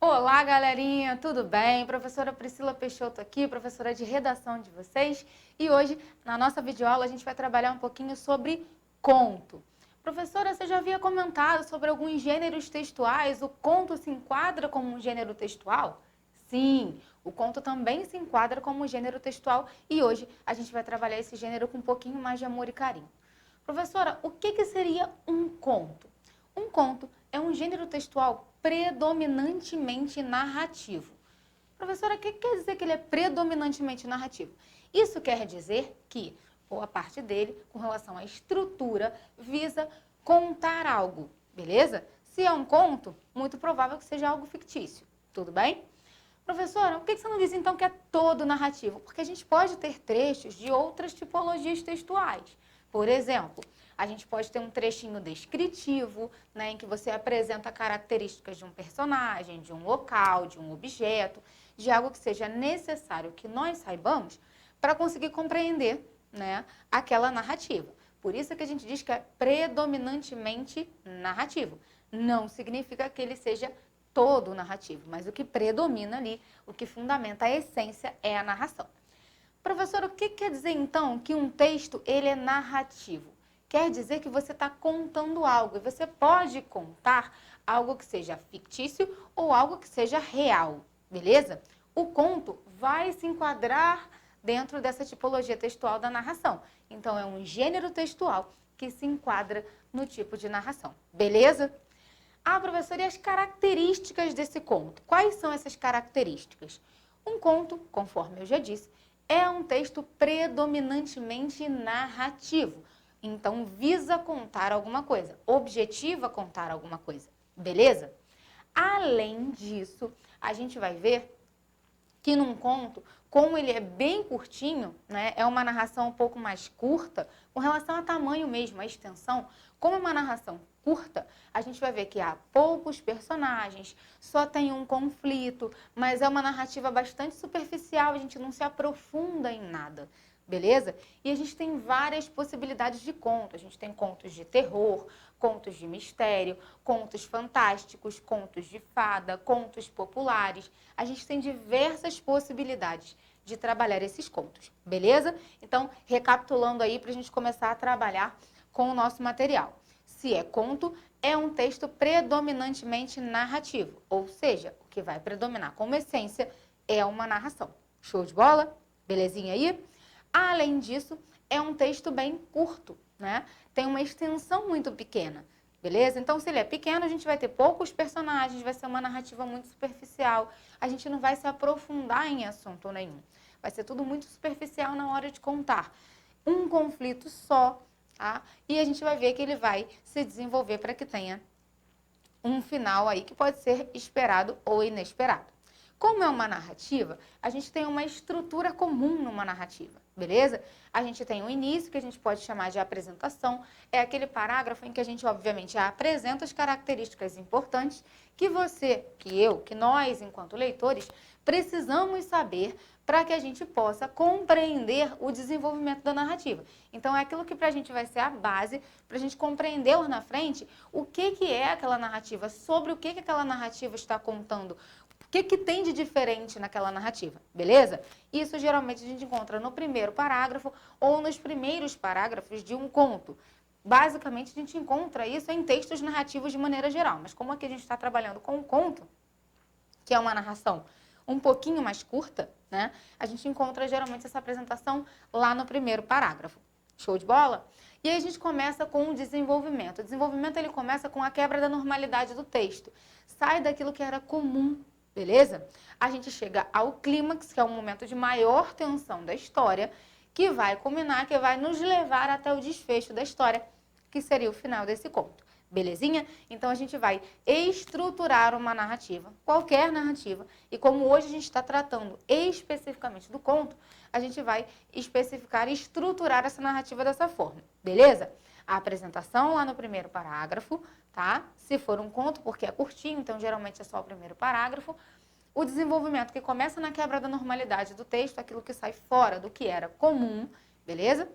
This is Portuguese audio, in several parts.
Olá, galerinha, tudo bem? Professora Priscila Peixoto aqui, professora de redação de vocês. E hoje, na nossa videoaula, a gente vai trabalhar um pouquinho sobre conto. Professora, você já havia comentado sobre alguns gêneros textuais. O conto se enquadra como um gênero textual? Sim, o conto também se enquadra como um gênero textual e hoje a gente vai trabalhar esse gênero com um pouquinho mais de amor e carinho. Professora, o que seria um conto? Um conto é um gênero textual predominantemente narrativo. Professora, o que quer dizer que ele é predominantemente narrativo? Isso quer dizer que boa parte dele, com relação à estrutura, visa contar algo, beleza? Se é um conto, muito provável que seja algo fictício, tudo bem? Professora, por que você não diz então que é todo narrativo? Porque a gente pode ter trechos de outras tipologias textuais. Por exemplo, a gente pode ter um trechinho descritivo, né, em que você apresenta características de um personagem, de um local, de um objeto, de algo que seja necessário que nós saibamos para conseguir compreender, né, aquela narrativa. Por isso que a gente diz que é predominantemente narrativo. Não significa que ele seja todo narrativo, mas o que predomina ali, o que fundamenta a essência é a narração. Professora, o que quer dizer então que um texto ele é narrativo? Quer dizer que você está contando algo e você pode contar algo que seja fictício ou algo que seja real, beleza? O conto vai se enquadrar dentro dessa tipologia textual da narração. Então, é um gênero textual que se enquadra no tipo de narração, beleza? Ah, professora, e as características desse conto? Quais são essas características? Um conto, conforme eu já disse, é um texto predominantemente narrativo. Então, visa contar alguma coisa, objetiva contar alguma coisa, beleza? Além disso, a gente vai ver que num conto, como ele é bem curtinho, né, é uma narração um pouco mais curta, com relação a tamanho mesmo, a extensão, como é uma narração curta, a gente vai ver que há poucos personagens, só tem um conflito, mas é uma narrativa bastante superficial, a gente não se aprofunda em nada, beleza? E a gente tem várias possibilidades de conto, a gente tem contos de terror, contos de mistério, contos fantásticos, contos de fada, contos populares. A gente tem diversas possibilidades de trabalhar esses contos, beleza? Então, recapitulando aí para a gente começar a trabalhar com o nosso material. Se é conto, é um texto predominantemente narrativo, ou seja, o que vai predominar como essência é uma narração. Show de bola? Belezinha aí? Além disso, é um texto bem curto, né? Tem uma extensão muito pequena, beleza? Então, se ele é pequeno, a gente vai ter poucos personagens, vai ser uma narrativa muito superficial, a gente não vai se aprofundar em assunto nenhum. Vai ser tudo muito superficial na hora de contar. Um conflito só, tá? E a gente vai ver que ele vai se desenvolver para que tenha um final aí que pode ser esperado ou inesperado. Como é uma narrativa, a gente tem uma estrutura comum numa narrativa, beleza? A gente tem um início, que a gente pode chamar de apresentação, é aquele parágrafo em que a gente, obviamente, apresenta as características importantes que você, que eu, que nós, enquanto leitores, precisamos saber para que a gente possa compreender o desenvolvimento da narrativa. Então, é aquilo que para a gente vai ser a base, para a gente compreender lá na frente o que é aquela narrativa, sobre o que aquela narrativa está contando, o que tem de diferente naquela narrativa, beleza? Isso geralmente a gente encontra no primeiro parágrafo ou nos primeiros parágrafos de um conto. Basicamente, a gente encontra isso em textos narrativos de maneira geral, mas como aqui a gente está trabalhando com um conto, que é uma narração um pouquinho mais curta, né? A gente encontra geralmente essa apresentação lá no primeiro parágrafo. Show de bola? E aí a gente começa com o desenvolvimento. O desenvolvimento ele começa com a quebra da normalidade do texto. Sai daquilo que era comum, beleza? A gente chega ao clímax, que é o momento de maior tensão da história, que vai culminar, que vai nos levar até o desfecho da história, que seria o final desse conto. Belezinha? Então, a gente vai estruturar uma narrativa, qualquer narrativa, e como hoje a gente está tratando especificamente do conto, a gente vai especificar e estruturar essa narrativa dessa forma, beleza? A apresentação lá no primeiro parágrafo, tá? Se for um conto, porque é curtinho, então geralmente é só o primeiro parágrafo. O desenvolvimento que começa na quebra da normalidade do texto, aquilo que sai fora do que era comum, beleza?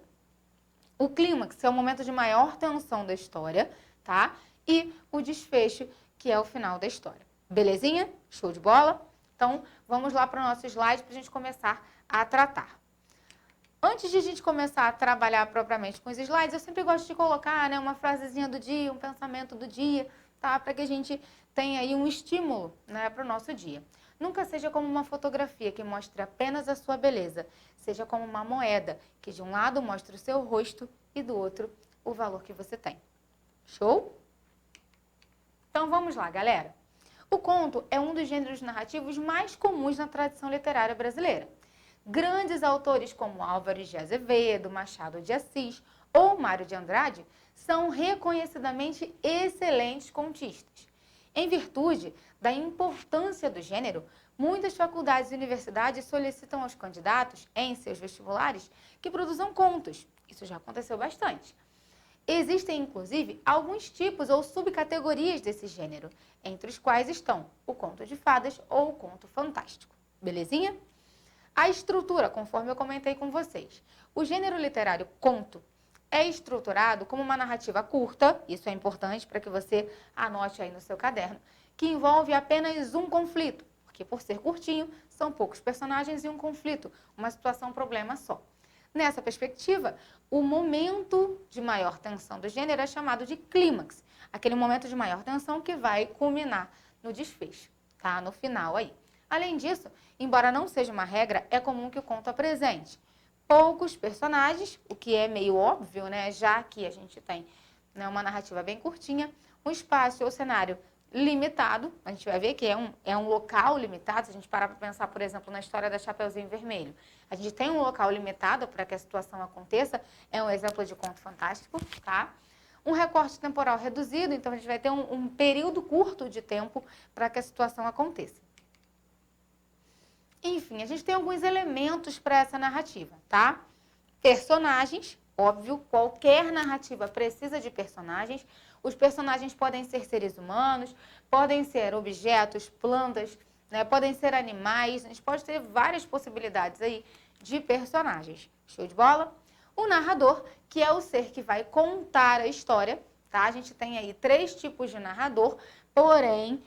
O clímax, que é o momento de maior tensão da história, tá? E o desfecho, que é o final da história. Belezinha? Show de bola? Então, vamos lá para o nosso slide para a gente começar a tratar. Antes de a gente começar a trabalhar propriamente com os slides, eu sempre gosto de colocar, né, uma frasezinha do dia, um pensamento do dia, tá? Para que a gente tenha aí um estímulo, né, para o nosso dia. Nunca seja como uma fotografia que mostre apenas a sua beleza. Seja como uma moeda que de um lado mostra o seu rosto e do outro o valor que você tem. Show? Então vamos lá, galera. O conto é um dos gêneros narrativos mais comuns na tradição literária brasileira. Grandes autores como Álvares de Azevedo, Machado de Assis ou Mário de Andrade são reconhecidamente excelentes contistas. Em virtude da importância do gênero, muitas faculdades e universidades solicitam aos candidatos, em seus vestibulares, que produzam contos. Isso já aconteceu bastante. Existem, inclusive, alguns tipos ou subcategorias desse gênero, entre os quais estão o conto de fadas ou o conto fantástico. Belezinha? A estrutura, conforme eu comentei com vocês. O gênero literário conto é estruturado como uma narrativa curta, isso é importante para que você anote aí no seu caderno, que envolve apenas um conflito, porque por ser curtinho, são poucos personagens e um conflito, uma situação, problema só. Nessa perspectiva, o momento de maior tensão do gênero é chamado de clímax, aquele momento de maior tensão que vai culminar no desfecho, tá? No final aí. Além disso, embora não seja uma regra, é comum que o conto apresente poucos personagens, o que é meio óbvio, né? Já que a gente tem, né, uma narrativa bem curtinha, um espaço ou cenário limitado, a gente vai ver que é um local limitado. Se a gente parar para pensar, por exemplo, na história da Chapeuzinho Vermelho, a gente tem um local limitado para que a situação aconteça, é um exemplo de conto fantástico, tá? Um recorte temporal reduzido, então a gente vai ter um período curto de tempo para que a situação aconteça. Enfim, a gente tem alguns elementos para essa narrativa, tá? Personagens, óbvio, qualquer narrativa precisa de personagens. Os personagens podem ser seres humanos, podem ser objetos, plantas, né? Podem ser animais. A gente pode ter várias possibilidades aí de personagens. Show de bola? O narrador, que é o ser que vai contar a história, tá? A gente tem aí 3 tipos de narrador, porém,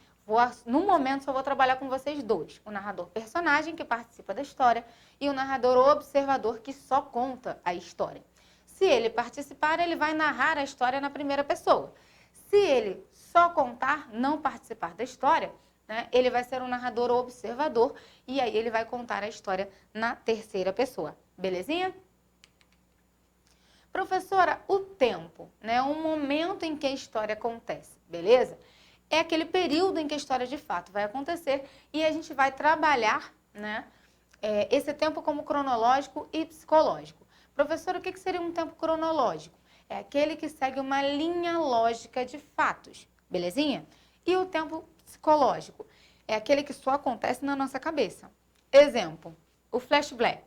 no momento só vou trabalhar com vocês 2. O narrador personagem, que participa da história, e o narrador observador, que só conta a história. Se ele participar, ele vai narrar a história na primeira pessoa. Se ele só contar, não participar da história, né, ele vai ser um narrador observador, e aí ele vai contar a história na terceira pessoa. Belezinha? Professora, o tempo, né, o momento em que a história acontece, beleza? É aquele período em que a história de fato vai acontecer e a gente vai trabalhar, né, esse tempo como cronológico e psicológico. Professor, o que seria um tempo cronológico? É aquele que segue uma linha lógica de fatos, belezinha? E o tempo psicológico é aquele que só acontece na nossa cabeça. Exemplo, o flashback.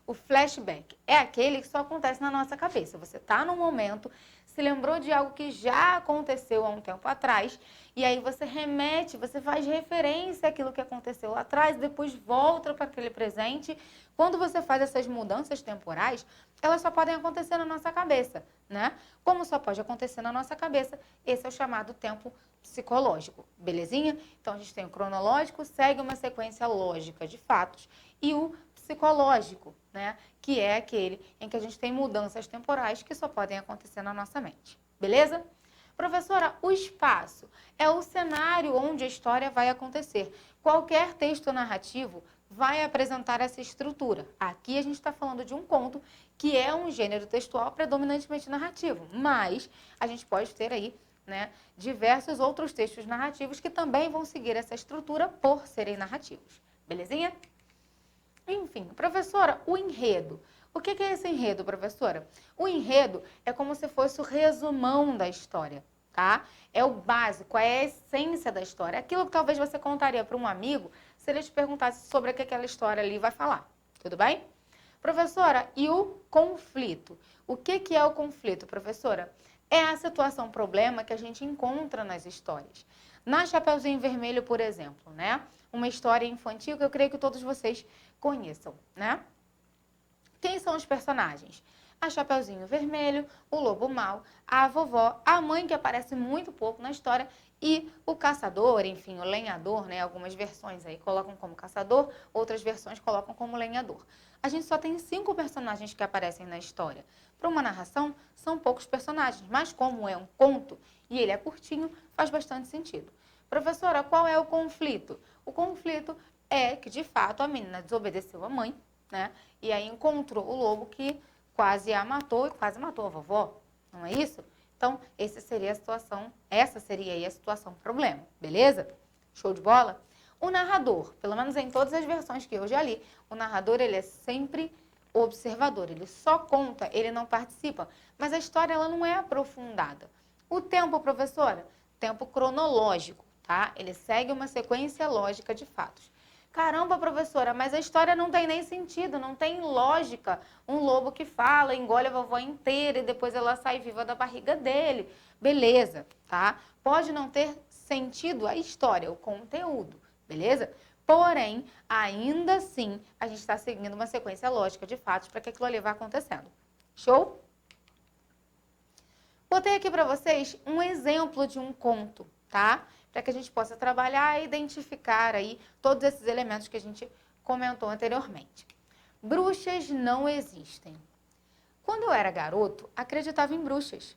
O flashback é aquele que só acontece na nossa cabeça. Você está num momento, se lembrou de algo que já aconteceu há um tempo atrás, e aí você remete, você faz referência àquilo que aconteceu lá atrás, depois volta para aquele presente. Quando você faz essas mudanças temporais, elas só podem acontecer na nossa cabeça, né? Como só pode acontecer na nossa cabeça, esse é o chamado tempo psicológico, belezinha? Então, a gente tem o cronológico, segue uma sequência lógica de fatos, e o psicológico, né? Que é aquele em que a gente tem mudanças temporais que só podem acontecer na nossa mente. Beleza? Professora, o espaço é o cenário onde a história vai acontecer. Qualquer texto narrativo vai apresentar essa estrutura. Aqui a gente está falando de um conto que é um gênero textual predominantemente narrativo, mas a gente pode ter aí, né, diversos outros textos narrativos que também vão seguir essa estrutura por serem narrativos. Belezinha? Enfim, professora, o enredo. O que é esse enredo, professora? O enredo é como se fosse o resumão da história, tá? É o básico, é a essência da história. Aquilo que talvez você contaria para um amigo se ele te perguntasse sobre o que aquela história ali vai falar. Tudo bem? Professora, e o conflito? O que é o conflito, professora? É a situação, problema que a gente encontra nas histórias. Na Chapeuzinho Vermelho, por exemplo, né? Uma história infantil que eu creio que todos vocês conheçam, né? Quem são os personagens? A Chapeuzinho Vermelho, o Lobo Mau, a vovó, a mãe que aparece muito pouco na história E o caçador, enfim, o lenhador, né? Algumas versões aí colocam como caçador, outras versões colocam como lenhador. A gente só tem 5 personagens que aparecem na história. Para uma narração, são poucos personagens, mas como é um conto e ele é curtinho, faz bastante sentido. Professora, qual é o conflito? O conflito é que, de fato, a menina desobedeceu a mãe, né? E aí encontrou o lobo que quase a matou e quase matou a vovó. Não é isso? Então, essa seria aí a situação problema, beleza? Show de bola? O narrador, pelo menos em todas as versões que eu já li, o narrador ele é sempre observador, ele só conta, ele não participa, mas a história ela não é aprofundada. O tempo, professora? Tempo cronológico, tá? Ele segue uma sequência lógica de fatos. Caramba, professora, mas a história não tem nem sentido, não tem lógica. Um lobo que fala, engole a vovó inteira e depois ela sai viva da barriga dele. Beleza, tá? Pode não ter sentido a história, o conteúdo, beleza? Porém, ainda assim, a gente está seguindo uma sequência lógica de fatos para que aquilo ali vá acontecendo. Show? Botei aqui para vocês um exemplo de um conto, tá? Para que a gente possa trabalhar e identificar aí todos esses elementos que a gente comentou anteriormente. Bruxas não existem. Quando eu era garoto, acreditava em bruxas.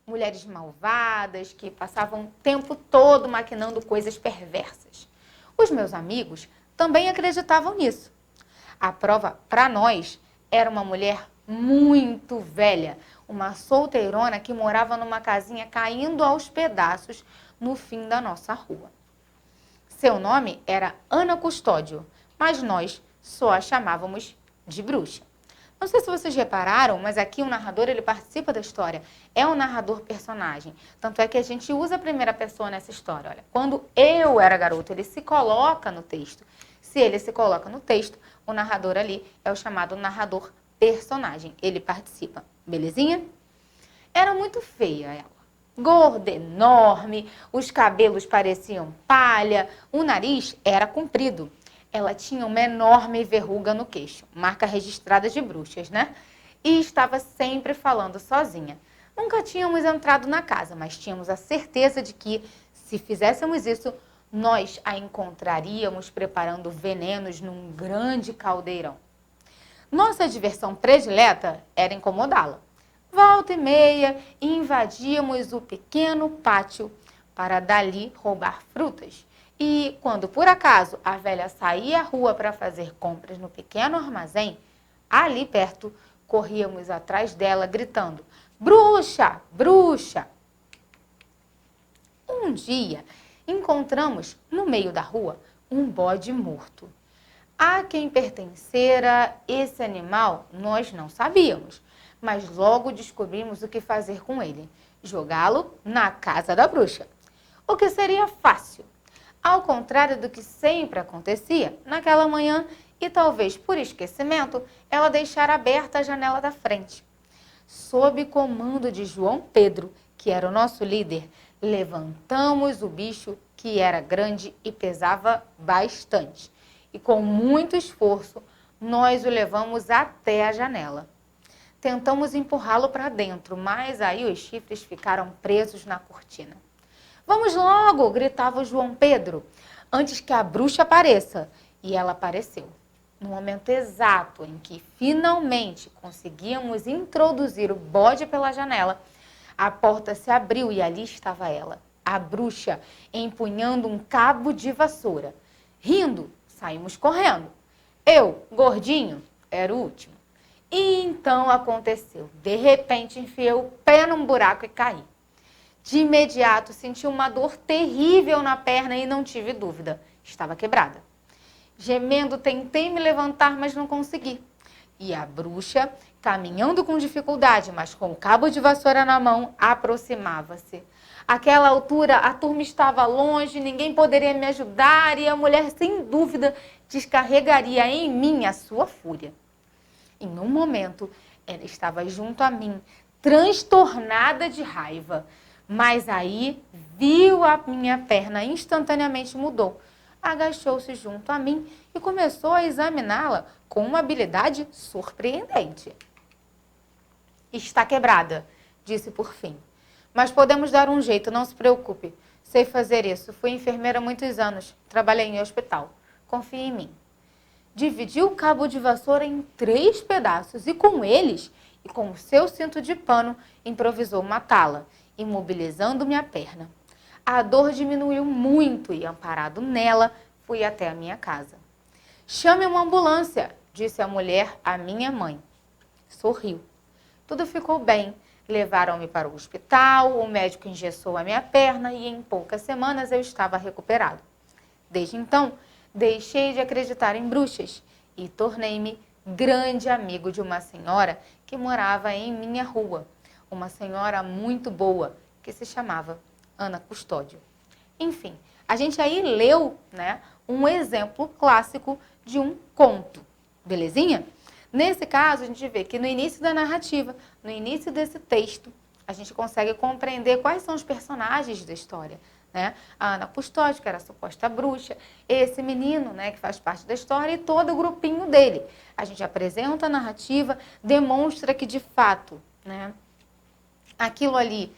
Mulheres malvadas que passavam o tempo todo maquinando coisas perversas. Os meus amigos também acreditavam nisso. A prova, para nós, era uma mulher muito velha, uma solteirona que morava numa casinha caindo aos pedaços no fim da nossa rua. Seu nome era Ana Custódio, mas nós só a chamávamos de bruxa. Não sei se vocês repararam, mas aqui o narrador ele participa da história. É um narrador personagem. Tanto é que a gente usa a primeira pessoa nessa história. Olha, quando eu era garoto, ele se coloca no texto. Se ele se coloca no texto, o narrador ali é o chamado narrador personagem. Ele participa. Belezinha? Era muito feia ela. Gorda, enorme, os cabelos pareciam palha, o nariz era comprido. Ela tinha uma enorme verruga no queixo, marca registrada de bruxas, né? E estava sempre falando sozinha. Nunca tínhamos entrado na casa, mas tínhamos a certeza de que, se fizéssemos isso, nós a encontraríamos preparando venenos num grande caldeirão. Nossa diversão predileta era incomodá-la. Volta e meia, invadíamos o pequeno pátio para dali roubar frutas. E quando por acaso a velha saía à rua para fazer compras no pequeno armazém, ali perto, corríamos atrás dela gritando: "Bruxa! Bruxa!" Um dia, encontramos no meio da rua um bode morto. A quem pertencera esse animal, nós não sabíamos, mas logo descobrimos o que fazer com ele: jogá-lo na casa da bruxa. O que seria fácil. Ao contrário do que sempre acontecia, naquela manhã, e talvez por esquecimento, ela deixara aberta a janela da frente. Sob comando de João Pedro, que era o nosso líder, levantamos o bicho, que era grande e pesava bastante. E com muito esforço, nós o levamos até a janela. Tentamos empurrá-lo para dentro, mas aí os chifres ficaram presos na cortina. "Vamos logo!" gritava o João Pedro, antes que a bruxa apareça. E ela apareceu. No momento exato em que finalmente conseguíamos introduzir o bode pela janela, a porta se abriu e ali estava ela, a bruxa, empunhando um cabo de vassoura. Rindo, saímos correndo. Eu, gordinho, era o último. E então aconteceu. De repente, enfiei o pé num buraco e caí. De imediato, senti uma dor terrível na perna e não tive dúvida. Estava quebrada. Gemendo, tentei me levantar, mas não consegui. E a bruxa, caminhando com dificuldade, mas com o cabo de vassoura na mão, aproximava-se. Àquela altura, a turma estava longe, ninguém poderia me ajudar e a mulher, sem dúvida, descarregaria em mim a sua fúria. Em um momento, ela estava junto a mim, transtornada de raiva. Mas aí, viu a minha perna, instantaneamente mudou. Agachou-se junto a mim e começou a examiná-la com uma habilidade surpreendente. "Está quebrada", disse por fim. "Mas podemos dar um jeito, não se preocupe. Sei fazer isso. Fui enfermeira há muitos anos. Trabalhei em hospital. Confie em mim. Dividiu o cabo de vassoura em 3 pedaços e com eles, e com o seu cinto de pano, improvisou uma tala, imobilizando minha perna. A dor diminuiu muito e, amparado nela, fui até a minha casa. Chame uma ambulância, disse a mulher à minha mãe. Sorriu. Tudo ficou bem. Levaram-me para o hospital, o médico engessou a minha perna e em poucas semanas eu estava recuperado. Desde então, deixei de acreditar em bruxas e tornei-me grande amigo de uma senhora que morava em minha rua. Uma senhora muito boa, que se chamava Ana Custódio. Enfim, a gente aí leu, né, um exemplo clássico de um conto, belezinha? Nesse caso, a gente vê que no início da narrativa, no início desse texto, a gente consegue compreender quais são os personagens da história, né? A Ana Custódio, que era a suposta bruxa, esse menino, né, que faz parte da história, e todo o grupinho dele. A gente apresenta a narrativa, demonstra que, de fato, né, aquilo ali,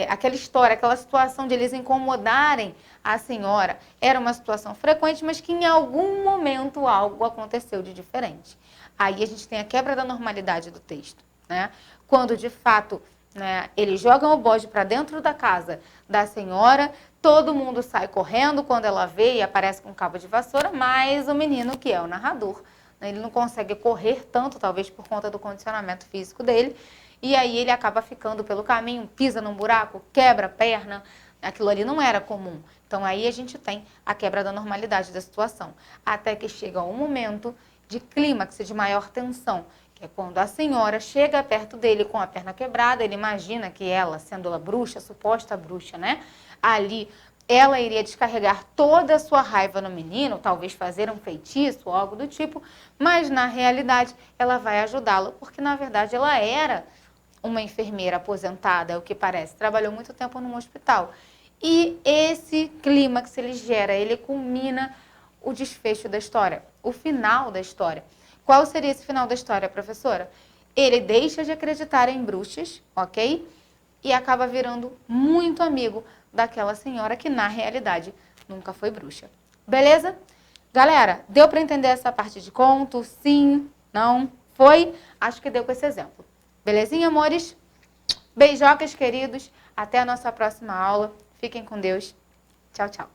aquela história, aquela situação de eles incomodarem a senhora, era uma situação frequente, mas que em algum momento algo aconteceu de diferente. Aí a gente tem a quebra da normalidade do texto, né? Quando, de fato, né, eles jogam o bode para dentro da casa da senhora, todo mundo sai correndo quando ela vê e aparece com um cabo de vassoura, mas o menino, que é o narrador, né, ele não consegue correr tanto, talvez por conta do condicionamento físico dele, e aí ele acaba ficando pelo caminho, pisa num buraco, quebra a perna. Aquilo ali não era comum. Então aí a gente tem a quebra da normalidade da situação. Até que chega um momento de clímax, de maior tensão, que é quando a senhora chega perto dele com a perna quebrada. Ele imagina que ela, sendo a bruxa, a suposta bruxa, né? Ali ela iria descarregar toda a sua raiva no menino, talvez fazer um feitiço ou algo do tipo, mas na realidade ela vai ajudá-lo, porque na verdade ela era uma enfermeira aposentada, é o que parece, trabalhou muito tempo num hospital. E esse clímax, ele gera, ele culmina o desfecho da história, o final da história. Qual seria esse final da história, professora? Ele deixa de acreditar em bruxas, ok? E acaba virando muito amigo daquela senhora que, na realidade, nunca foi bruxa. Beleza? Galera, deu para entender essa parte de conto? Sim? Não? Foi? Acho que deu com esse exemplo. Belezinha, amores? Beijocas, queridos. Até a nossa próxima aula. Fiquem com Deus. Tchau, tchau.